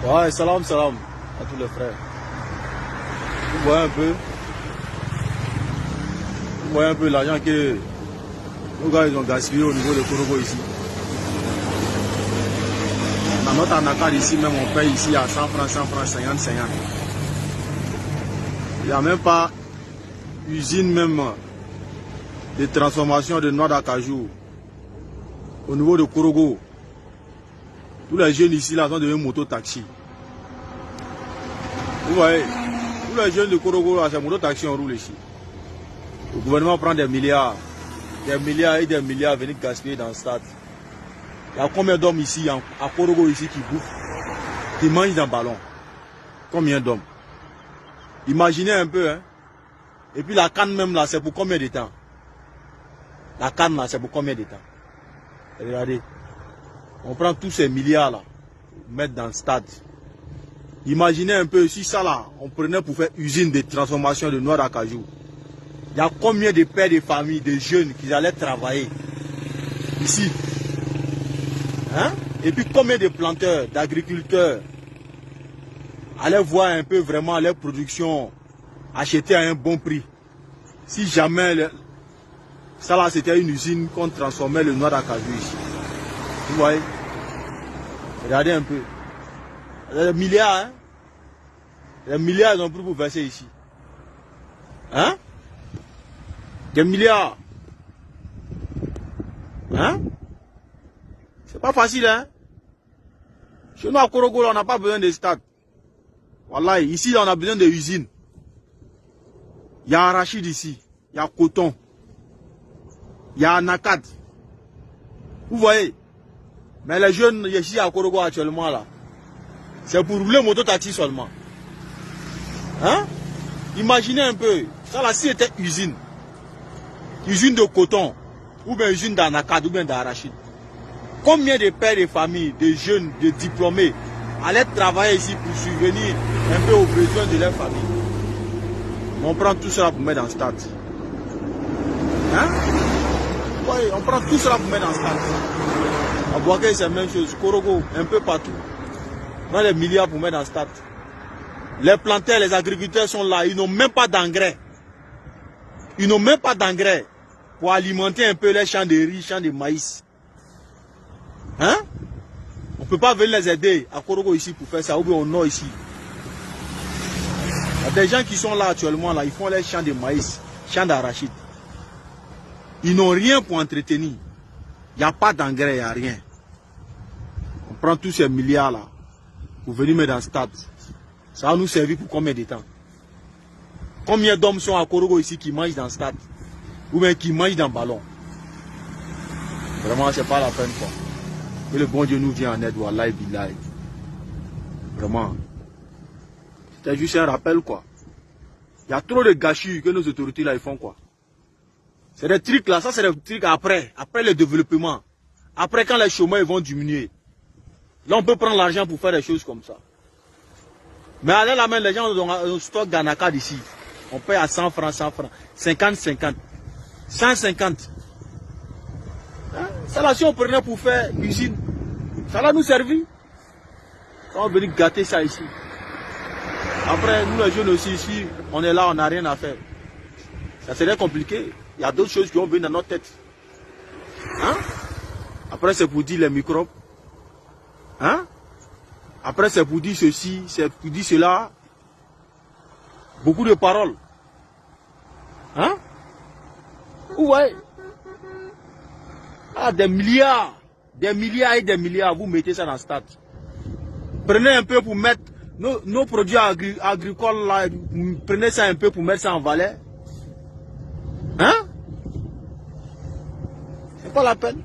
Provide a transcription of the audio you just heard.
Ouais, salam à tous les frères. Vous voyez un peu l'argent que nos gars ils ont gaspillé au niveau de Korogo ici. Dans notre anacar ici même, on paye ici à 100 francs, 50, 50. Il n'y a même pas usine même de transformation de noix d'acajou au niveau de Korogo. Tous les jeunes ici là sont devenus moto-taxi. Vous voyez, tous les jeunes de Korogo là, c'est moto-taxi, on roule ici. Le gouvernement prend des milliards et des milliards à venir gaspiller dans le stade. Il y a combien d'hommes ici, à Korogo ici, qui bouffent, qui mangent dans le ballon? Combien d'hommes? Imaginez un peu, hein. Et puis la canne même là, c'est pour combien de temps? La canne là, c'est pour combien de temps? Regardez. On prend tous ces milliards là, pour mettre dans le stade. Imaginez un peu, si ça là, on prenait pour faire usine de transformation de noix d'acajou. Il y a combien de pères de famille, de jeunes qui allaient travailler ici? Hein? Et puis combien de planteurs, d'agriculteurs allaient voir un peu vraiment leur production achetée à un bon prix? Si jamais ça là c'était une usine qu'on transformait le noix d'acajou ici. Vous voyez? Regardez un peu. Les milliards, hein? Les milliards ils ont pris pour verser ici. Hein? Des milliards. Hein? C'est pas facile, hein? Chez nous à Korogo, on n'a pas besoin de stade. Voilà, ici, on a besoin de usines. Il y a arachide ici. Il y a coton. Il y a anacad. Vous voyez? Mais les jeunes ici à Korogo actuellement, là, c'est pour rouler moto-taxi seulement. Hein? Imaginez un peu. Ça là, si c'était usine. Usine de coton. Ou bien usine d'anacad, ou bien d'arachide. Combien de pères de famille, de jeunes, de diplômés allaient travailler ici pour subvenir un peu aux besoins de leur famille? On prend tout cela pour mettre dans le stade. Hein? Oui, on prend tout cela pour mettre dans le stade. À Boaké, c'est la même chose. Korogo, un peu partout. On a les milliards pour mettre dans le stade. Les planteurs, les agriculteurs sont là. Ils n'ont même pas d'engrais. Ils n'ont même pas d'engrais pour alimenter un peu les champs de riz, champs de maïs. Hein? On ne peut pas venir les aider à Korogo ici pour faire ça, ou bien au nord ici. Il y a des gens qui sont là actuellement, là, ils font les champs de maïs, champs d'arachide. Ils n'ont rien pour entretenir. Il n'y a pas d'engrais, il n'y a rien. On prend tous ces milliards là pour venir mettre dans le stade. Ça va nous servir pour combien de temps? Combien d'hommes sont à Korogo ici qui mangent dans le stade? Ou bien qui mangent dans le ballon? Vraiment, c'est pas la peine quoi. Que le bon Dieu nous vient en aide, wallahi billahi. Vraiment. C'était juste un rappel quoi. Il y a trop de gâchis que nos autorités là ils font quoi. C'est des trucs là, ça c'est des trucs après le développement. Après quand les chômeurs vont diminuer. Là on peut prendre l'argent pour faire des choses comme ça. Mais allez la main, les gens ont un stock d'anacad ici. On paye à 100 francs, 50, 50. 150. Hein? Ça là si on prenait pour faire usine, ça va nous servir. On va venir gâter ça ici. Après, nous les jeunes aussi ici, on est là, on n'a rien à faire. Ça serait compliqué. Il y a d'autres choses qui vont venir dans notre tête. Hein? Après, c'est pour dire les microbes. Hein? Après, c'est pour dire ceci, c'est pour dire cela. Beaucoup de paroles. Hein? Ouais. Ah, des milliards et des milliards, vous mettez ça dans le stade. Prenez un peu pour mettre nos produits agricoles là, prenez ça un peu pour mettre ça en valeur. Hein? C'est pas la peine.